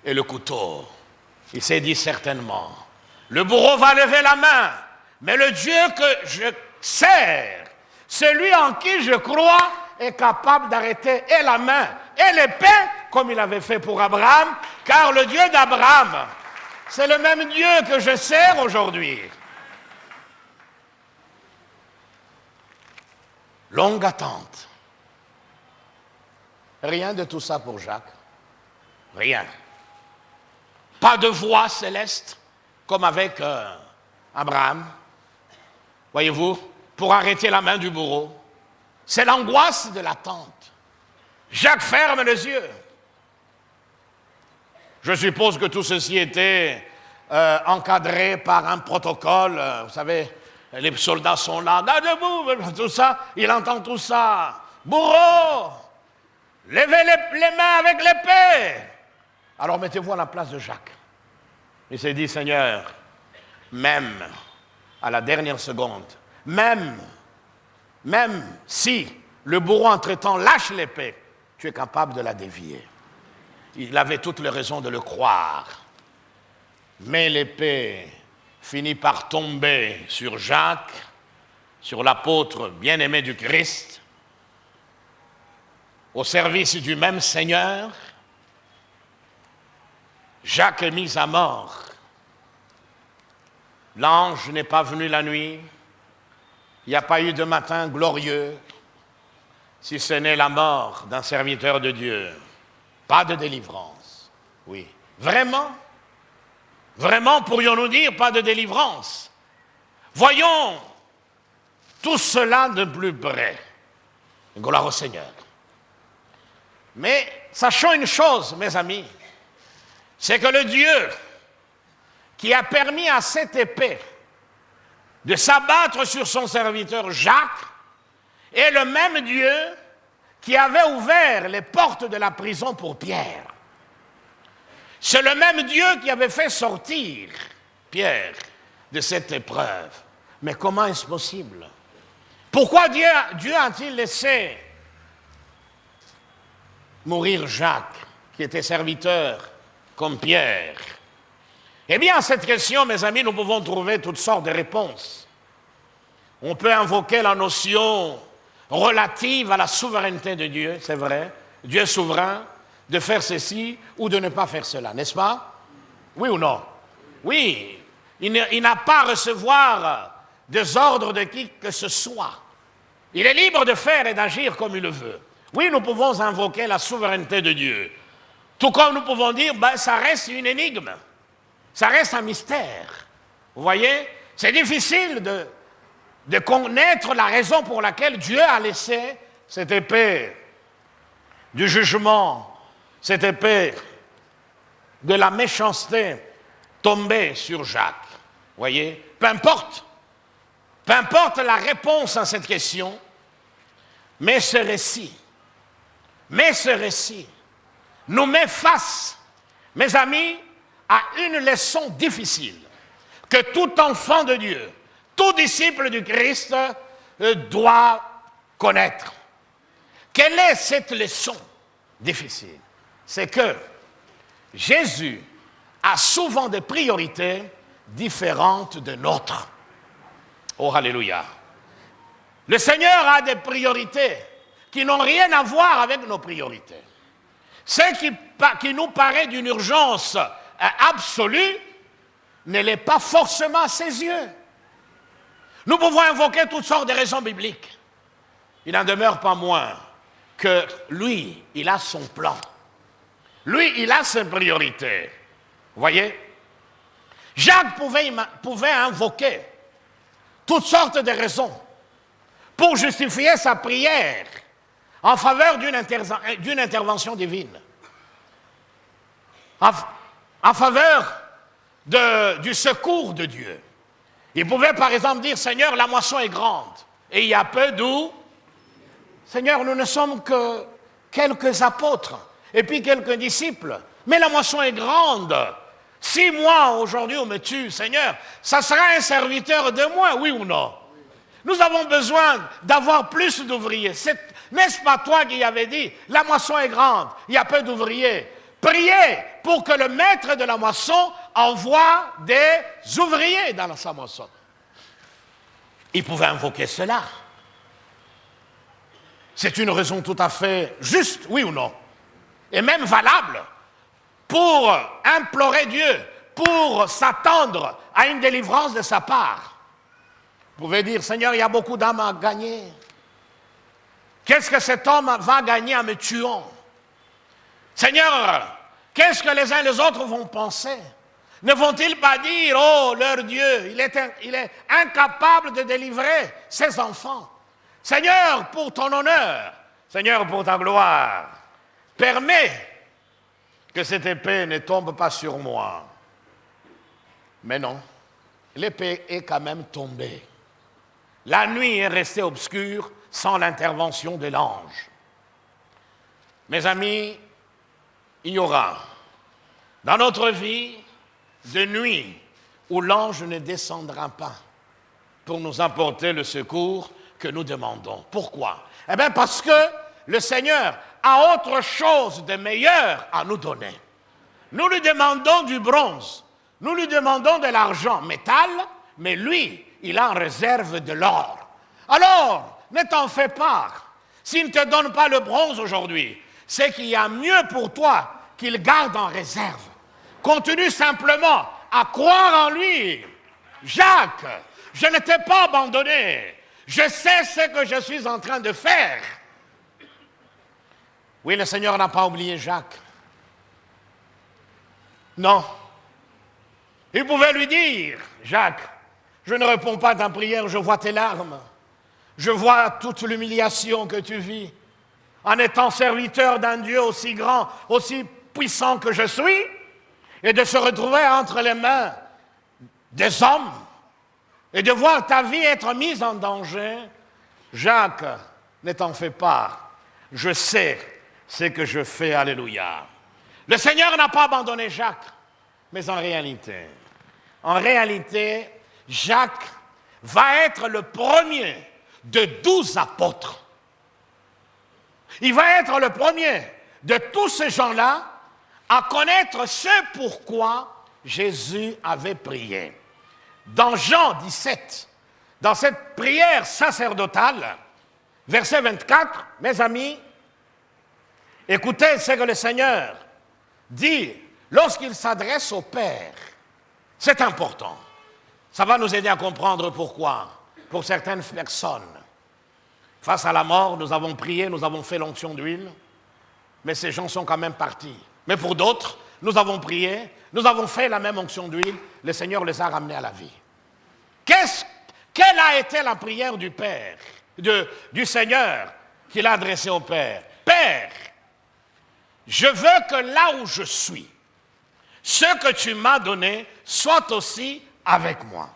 et le couteau. Il s'est dit certainement, le bourreau va lever la main, mais le Dieu que je sers, celui en qui je crois, est capable d'arrêter et la main et l'épée, comme il avait fait pour Abraham, car le Dieu d'Abraham, c'est le même Dieu que je sers aujourd'hui. Longue attente. Rien de tout ça pour Jacques. Rien. Pas de voix céleste, comme avec Abraham. Voyez-vous, pour arrêter la main du bourreau. C'est l'angoisse de l'attente. Jacques ferme les yeux. Je suppose que tout ceci était encadré par un protocole. Vous savez, les soldats sont là, debout, tout ça. Il entend tout ça. Bourreau, levez les mains avec l'épée. Alors mettez-vous à la place de Jacques. Il s'est dit, Seigneur, même à la dernière seconde, même si le bourreau entre-temps lâche l'épée, tu es capable de la dévier. Il avait toutes les raisons de le croire. Mais l'épée finit par tomber sur Jacques, sur l'apôtre bien-aimé du Christ, au service du même Seigneur. Jacques est mis à mort. L'ange n'est pas venu la nuit. Il n'y a pas eu de matin glorieux, si ce n'est la mort d'un serviteur de Dieu. Pas de délivrance. Oui. Vraiment? Vraiment, pourrions-nous dire, pas de délivrance? Voyons tout cela de plus près. Gloire au Seigneur. Mais sachons une chose, mes amis, c'est que le Dieu qui a permis à cette épée de s'abattre sur son serviteur Jacques est le même Dieu qui avait ouvert les portes de la prison pour Pierre. C'est le même Dieu qui avait fait sortir Pierre de cette épreuve. Mais comment est-ce possible? Pourquoi Dieu a-t-il laissé mourir Jacques, qui était serviteur comme Pierre? Eh bien, à cette question, mes amis, nous pouvons trouver toutes sortes de réponses. On peut invoquer la notion relative à la souveraineté de Dieu, c'est vrai. Dieu est souverain de faire ceci ou de ne pas faire cela, n'est-ce pas? Oui ou non? Oui, il n'a pas à recevoir des ordres de qui que ce soit. Il est libre de faire et d'agir comme il le veut. Oui, nous pouvons invoquer la souveraineté de Dieu. Tout comme nous pouvons dire, ça reste une énigme. Ça reste un mystère. Vous voyez? C'est difficile de connaître la raison pour laquelle Dieu a laissé cette épée du jugement, cette épée de la méchanceté tomber sur Jacques. Vous voyez? Peu importe la réponse à cette question, mais ce récit nous met face, mes amis, à une leçon difficile que tout enfant de Dieu, tout disciple du Christ doit connaître. Quelle est cette leçon difficile? C'est que Jésus a souvent des priorités différentes de nôtres. Oh, alléluia. Le Seigneur a des priorités qui n'ont rien à voir avec nos priorités. Ce qui nous paraît d'une urgence absolue ne l'est pas forcément à ses yeux. Nous pouvons invoquer toutes sortes de raisons bibliques. Il n'en demeure pas moins que lui, il a son plan. Lui, il a ses priorités. Vous voyez? Jacques pouvait invoquer toutes sortes de raisons pour justifier sa prière en faveur d'une intervention divine, en faveur du secours de Dieu. Il pouvait par exemple dire, Seigneur, la moisson est grande, et il y a peu d'où. Seigneur, nous ne sommes que quelques apôtres, et puis quelques disciples, mais la moisson est grande. Si moi, aujourd'hui, on me tue, Seigneur, ça sera un serviteur de moins, oui ou non? Nous avons besoin d'avoir plus d'ouvriers. N'est-ce pas toi qui avais dit, la moisson est grande, il y a peu d'ouvriers. Priez pour que le maître de la moisson envoie des ouvriers dans sa moisson. Il pouvait invoquer cela. C'est une raison tout à fait juste, oui ou non? Et même valable pour implorer Dieu, pour s'attendre à une délivrance de sa part. Vous pouvez dire, Seigneur, il y a beaucoup d'âmes à gagner. Qu'est-ce que cet homme va gagner en me tuant? Seigneur, qu'est-ce que les uns et les autres vont penser? Ne vont-ils pas dire, oh, leur Dieu, il est incapable de délivrer ses enfants. Seigneur, pour ton honneur, Seigneur, pour ta gloire, permets que cette épée ne tombe pas sur moi. Mais non, l'épée est quand même tombée. La nuit est restée obscure sans l'intervention de l'ange. Mes amis, il y aura dans notre vie de nuit où l'ange ne descendra pas pour nous apporter le secours que nous demandons. Pourquoi? Eh bien parce que le Seigneur a autre chose de meilleur à nous donner. Nous lui demandons du bronze, nous lui demandons de l'argent, métal, mais lui, il a en réserve de l'or. Alors, ne t'en fais pas. S'il ne te donne pas le bronze aujourd'hui, c'est qu'il y a mieux pour toi qu'il garde en réserve. Continue simplement à croire en lui. Jacques, je ne t'ai pas abandonné. Je sais ce que je suis en train de faire. Oui, le Seigneur n'a pas oublié Jacques. Non. Il pouvait lui dire, Jacques, je ne réponds pas à ta prière, je vois tes larmes. Je vois toute l'humiliation que tu vis en étant serviteur d'un Dieu aussi grand, aussi puissant que je suis, et de se retrouver entre les mains des hommes et de voir ta vie être mise en danger. Jacques, ne t'en fais pas. Je sais ce que je fais. Alléluia. Le Seigneur n'a pas abandonné Jacques, mais en réalité, Jacques va être le premier de 12 apôtres. Il va être le premier de tous ces gens-là à connaître ce pourquoi Jésus avait prié. Dans Jean 17, dans cette prière sacerdotale, verset 24, mes amis, écoutez ce que le Seigneur dit lorsqu'il s'adresse au Père. C'est important. Ça va nous aider à comprendre pourquoi. Pour certaines personnes, face à la mort, nous avons prié, nous avons fait l'onction d'huile, mais ces gens sont quand même partis. Mais pour d'autres, nous avons prié, nous avons fait la même onction d'huile, le Seigneur les a ramenés à la vie. Quelle a été la prière du Père, du Seigneur qu'il a adressée au Père? Père, je veux que là où je suis, ce que tu m'as donné soit aussi avec moi.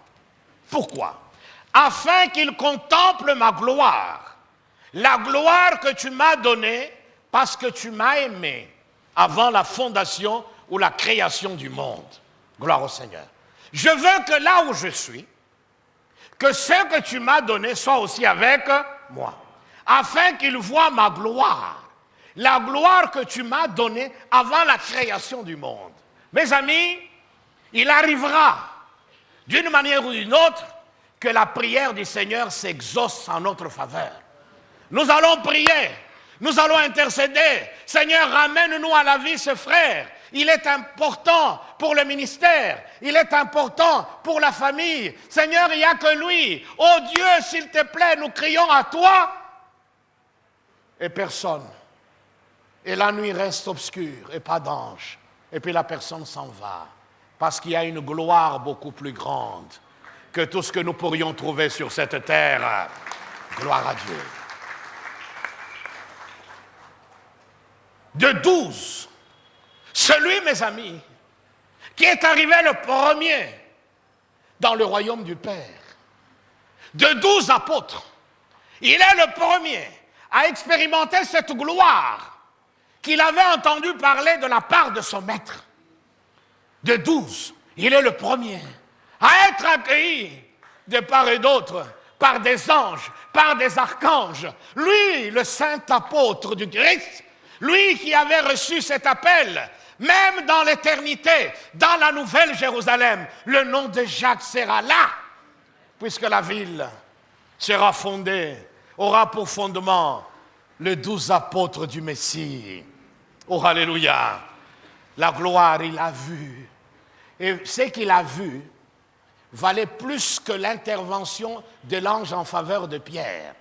Pourquoi? Afin qu'il contemple ma gloire, la gloire que tu m'as donnée parce que tu m'as aimé avant la fondation ou la création du monde. Gloire au Seigneur. Je veux que là où je suis, que ce que tu m'as donné soit aussi avec moi, afin qu'il voie ma gloire, la gloire que tu m'as donnée avant la création du monde. Mes amis, il arrivera, d'une manière ou d'une autre, que la prière du Seigneur s'exauce en notre faveur. Nous allons prier, nous allons intercéder. Seigneur, ramène-nous à la vie ce frère. Il est important pour le ministère, il est important pour la famille. Seigneur, il n'y a que lui. Oh Dieu, s'il te plaît, nous crions à toi. Et personne. Et la nuit reste obscure et pas d'ange. Et puis la personne s'en va. Parce qu'il y a une gloire beaucoup plus grande que tout ce que nous pourrions trouver sur cette terre. Gloire à Dieu. De 12, celui, mes amis, qui est arrivé le premier dans le royaume du Père, de 12 apôtres, il est le premier à expérimenter cette gloire qu'il avait entendu parler de la part de son maître. De 12, il est le premier à être accueilli de part et d'autre par des anges, par des archanges. Lui, le saint apôtre du Christ, lui qui avait reçu cet appel, même dans l'éternité, dans la nouvelle Jérusalem, le nom de Jacques sera là, puisque la ville sera fondée, aura pour fondement les 12 apôtres du Messie. Oh, alléluia! La gloire, il a vu. Et ce qu'il a vu valait plus que l'intervention de l'ange en faveur de Pierre.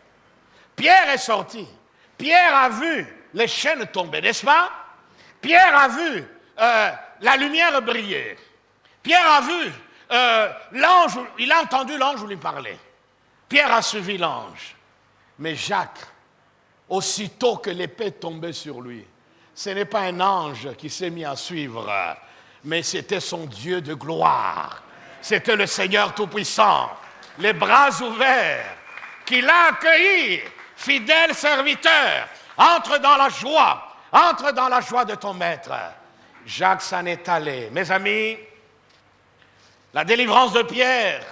Pierre est sorti. Pierre a vu les chaînes tomber, n'est-ce pas? Pierre a vu la lumière briller. Pierre a vu l'ange, il a entendu l'ange lui parler. Pierre a suivi l'ange. Mais Jacques, aussitôt que l'épée tombait sur lui, ce n'est pas un ange qui s'est mis à suivre, mais c'était son Dieu de gloire. C'était le Seigneur Tout-Puissant, les bras ouverts, qui l'a accueilli, fidèle serviteur. Entre dans la joie de ton maître. Jacques s'en est allé. Mes amis, la délivrance de Pierre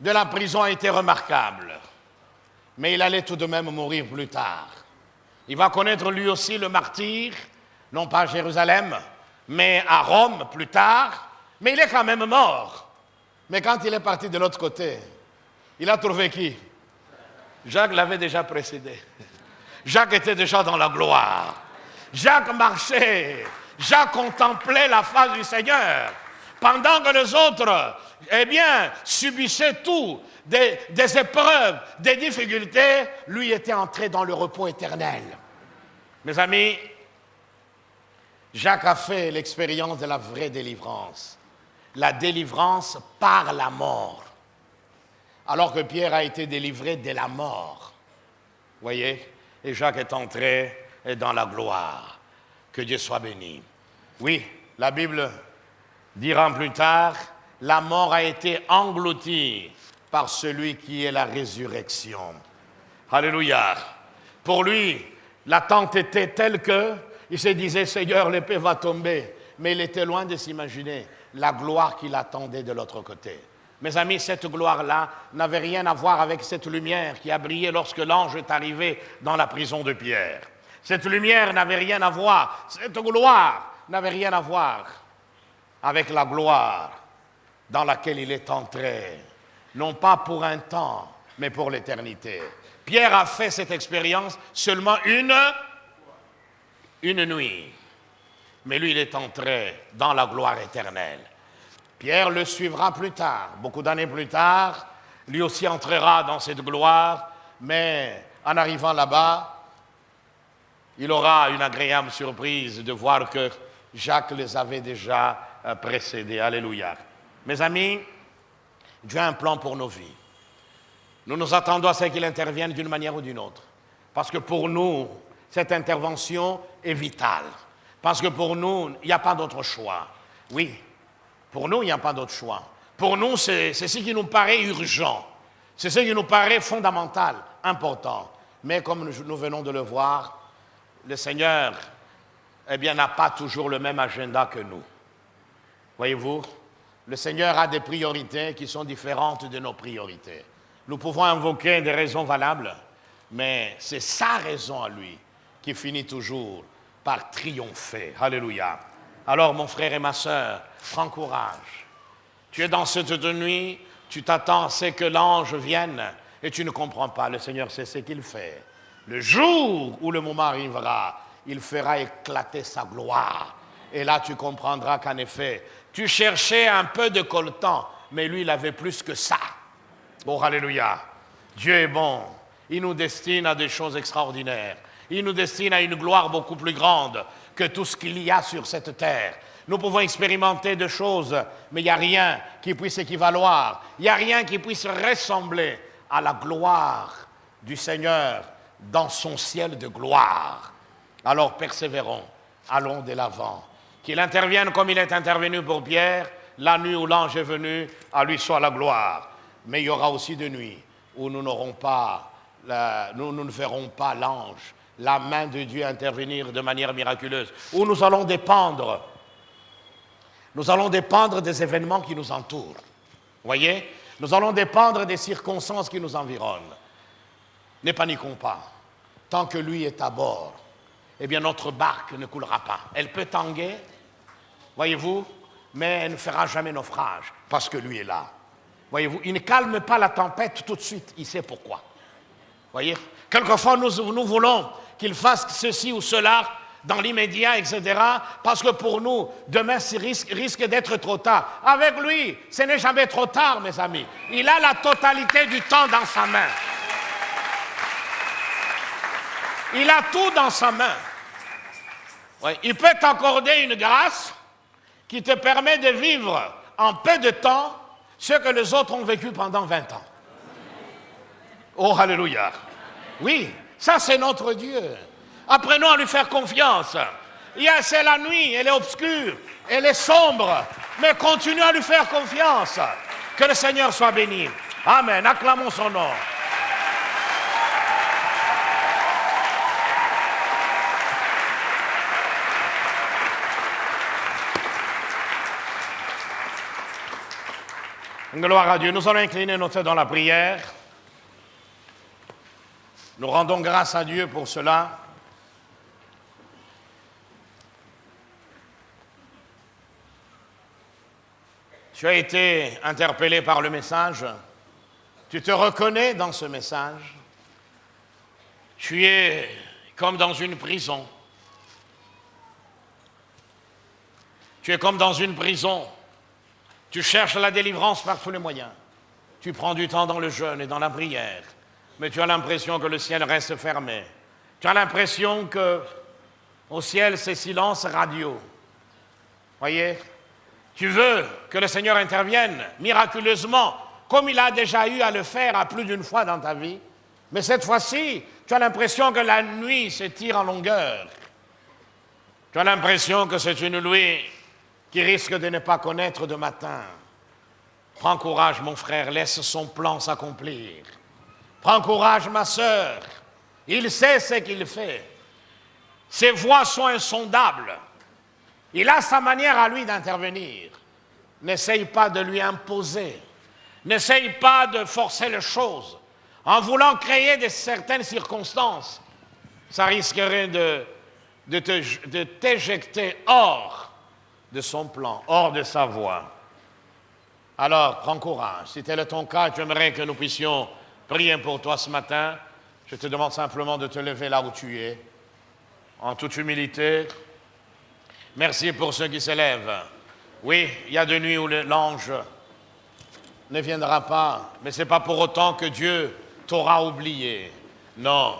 de la prison a été remarquable. Mais il allait tout de même mourir plus tard. Il va connaître lui aussi le martyre, non pas à Jérusalem, mais à Rome plus tard. Mais il est quand même mort. Mais quand il est parti de l'autre côté, il a trouvé qui? Jacques l'avait déjà précédé. Jacques était déjà dans la gloire. Jacques marchait. Jacques contemplait la face du Seigneur. Pendant que les autres, subissaient tout, des épreuves, des difficultés, lui était entré dans le repos éternel. Mes amis, Jacques a fait l'expérience de la vraie délivrance. La délivrance par la mort. Alors que Pierre a été délivré de la mort. Voyez? Et Jacques est entré dans la gloire. Que Dieu soit béni. Oui, la Bible dira plus tard, la mort a été engloutie par celui qui est la résurrection. Alléluia. Pour lui, l'attente était telle que il se disait, Seigneur, l'épée va tomber. Mais il était loin de s'imaginer la gloire qui l'attendait de l'autre côté. Mes amis, cette gloire-là n'avait rien à voir avec cette lumière qui a brillé lorsque l'ange est arrivé dans la prison de Pierre. Cette lumière n'avait rien à voir, cette gloire n'avait rien à voir avec la gloire dans laquelle il est entré, non pas pour un temps, mais pour l'éternité. Pierre a fait cette expérience seulement une nuit. Mais lui, il est entré dans la gloire éternelle. Pierre le suivra plus tard, beaucoup d'années plus tard, lui aussi entrera dans cette gloire, mais en arrivant là-bas, il aura une agréable surprise de voir que Jacques les avait déjà précédés. Alléluia. Mes amis, Dieu a un plan pour nos vies. Nous nous attendons à ce qu'il intervienne d'une manière ou d'une autre. Parce que pour nous, cette intervention est vitale. Parce que pour nous, il n'y a pas d'autre choix. Oui, pour nous, il n'y a pas d'autre choix. Pour nous, c'est ce qui nous paraît urgent. C'est ce qui nous paraît fondamental, important. Mais comme nous venons de le voir, le Seigneur, n'a pas toujours le même agenda que nous. Voyez-vous, le Seigneur a des priorités qui sont différentes de nos priorités. Nous pouvons invoquer des raisons valables, mais c'est sa raison à lui qui finit toujours par triompher. Alléluia. Alors, mon frère et ma sœur, prends courage. Tu es dans cette nuit, tu t'attends à ce que l'ange vienne et tu ne comprends pas. Le Seigneur sait ce qu'il fait. Le jour où le moment arrivera, il fera éclater sa gloire. Et là, tu comprendras qu'en effet, tu cherchais un peu de coltan, mais lui, il avait plus que ça. Oh, alléluia. Dieu est bon. Il nous destine à des choses extraordinaires. Il nous destine à une gloire beaucoup plus grande que tout ce qu'il y a sur cette terre. Nous pouvons expérimenter des choses, mais il n'y a rien qui puisse équivaloir. Il n'y a rien qui puisse ressembler à la gloire du Seigneur dans son ciel de gloire. Alors persévérons, allons de l'avant. Qu'il intervienne comme il est intervenu pour Pierre, la nuit où l'ange est venu, à lui soit la gloire. Mais il y aura aussi des nuits où nous ne verrons pas l'ange, la main de Dieu intervenir de manière miraculeuse, où nous allons dépendre des événements qui nous entourent. Voyez, nous allons dépendre des circonstances qui nous environnent. Ne paniquons pas. Tant que lui est à bord, eh bien notre barque ne coulera pas. Elle peut tanguer, voyez-vous, mais elle ne fera jamais naufrage, parce que lui est là. Voyez-vous, il ne calme pas la tempête tout de suite, il sait pourquoi. Voyez, quelquefois nous voulons qu'il fasse ceci ou cela dans l'immédiat, etc., parce que pour nous, demain, ça risque d'être trop tard. Avec lui, ce n'est jamais trop tard, mes amis. Il a la totalité du temps dans sa main. Il a tout dans sa main. Oui, il peut t'accorder une grâce qui te permet de vivre en peu de temps ce que les autres ont vécu pendant 20 ans. Oh, alléluia. Oui, ça c'est notre Dieu. Apprenons à lui faire confiance. C'est la nuit, elle est obscure, elle est sombre, mais continuons à lui faire confiance. Que le Seigneur soit béni. Amen. Acclamons son nom. Gloire à Dieu. Nous allons incliner nos têtes dans la prière. Nous rendons grâce à Dieu pour cela. Tu as été interpellé par le message. Tu te reconnais dans ce message. Tu es comme dans une prison. Tu es comme dans une prison. Tu cherches la délivrance par tous les moyens. Tu prends du temps dans le jeûne et dans la prière, mais tu as l'impression que le ciel reste fermé. Tu as l'impression qu'au ciel, c'est silence radio. Voyez, tu veux que le Seigneur intervienne miraculeusement, comme il a déjà eu à le faire à plus d'une fois dans ta vie. Mais cette fois-ci, tu as l'impression que la nuit s'étire en longueur. Tu as l'impression que c'est une nuit qui risque de ne pas connaître de matin. Prends courage, mon frère, laisse son plan s'accomplir. Prends courage, ma sœur, il sait ce qu'il fait. Ses voies sont insondables. Il a sa manière à lui d'intervenir. N'essaye pas de lui imposer. N'essaye pas de forcer les choses. En voulant créer certaines circonstances, ça risquerait de t'éjecter hors de son plan, hors de sa voie. Alors, prends courage. Si tel est ton cas, j'aimerais que nous puissions prier pour toi ce matin. Je te demande simplement de te lever là où tu es, en toute humilité. Merci pour ceux qui s'élèvent. Oui, il y a des nuits où l'ange ne viendra pas, mais ce n'est pas pour autant que Dieu t'aura oublié. Non,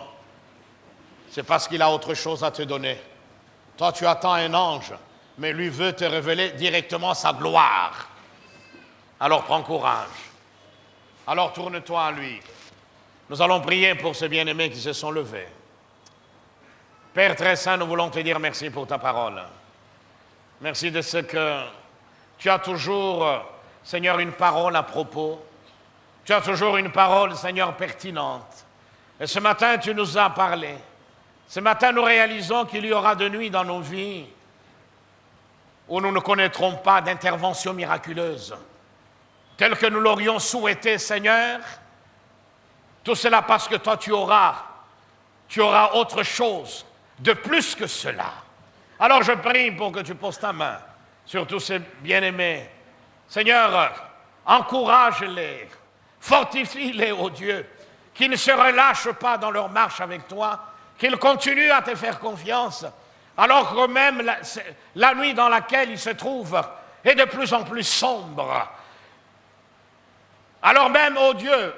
c'est parce qu'il a autre chose à te donner. Toi, tu attends un ange, mais lui veut te révéler directement sa gloire. Alors prends courage. Alors tourne-toi à lui. Nous allons prier pour ces bien-aimés qui se sont levés. Père très saint, nous voulons te dire merci pour ta parole. Merci de ce que tu as toujours, Seigneur, une parole à propos. Tu as toujours une parole, Seigneur, pertinente. Et ce matin, tu nous as parlé. Ce matin, nous réalisons qu'il y aura de nuits dans nos vies où nous ne connaîtrons pas d'intervention miraculeuse, telle que nous l'aurions souhaité, Seigneur. Tout cela parce que toi, tu auras autre chose de plus que cela. Alors je prie pour que tu poses ta main sur tous ces bien-aimés. Seigneur, encourage-les, fortifie-les, ô Dieu, qu'ils ne se relâchent pas dans leur marche avec toi, qu'ils continuent à te faire confiance, alors que même la nuit dans laquelle ils se trouvent est de plus en plus sombre. Alors même, ô Dieu,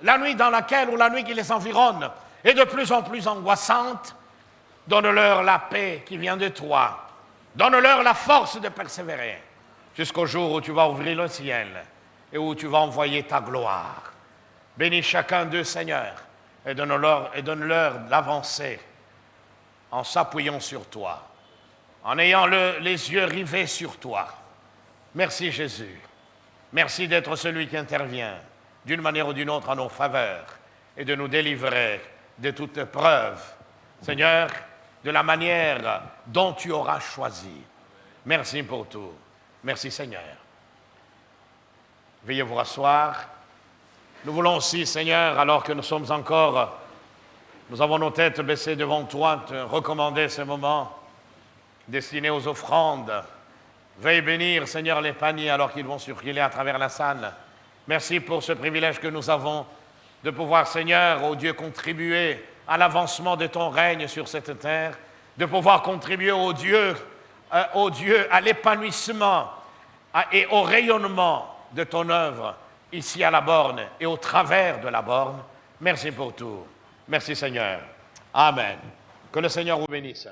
la nuit dans laquelle, ou la nuit qui les environne, est de plus en plus angoissante, donne-leur la paix qui vient de toi. Donne-leur la force de persévérer jusqu'au jour où tu vas ouvrir le ciel et où tu vas envoyer ta gloire. Bénis chacun d'eux, Seigneur, et donne-leur d'avancer en s'appuyant sur toi, en ayant les yeux rivés sur toi. Merci Jésus. Merci d'être celui qui intervient d'une manière ou d'une autre en nos faveurs et de nous délivrer de toute preuve, Seigneur, de la manière dont tu auras choisi. Merci pour tout. Merci Seigneur. Veuillez vous rasseoir. Nous voulons aussi, Seigneur, alors que nous avons nos têtes baissées devant toi, te recommander ce moment destiné aux offrandes. Veuille bénir, Seigneur, les paniers alors qu'ils vont circuler à travers la salle. Merci pour ce privilège que nous avons de pouvoir, Seigneur, ô Dieu, contribuer à l'avancement de ton règne sur cette terre, de pouvoir contribuer, ô Dieu, à l'épanouissement et au rayonnement de ton œuvre ici à la borne et au travers de la borne. Merci pour tout. Merci, Seigneur. Amen. Que le Seigneur vous bénisse.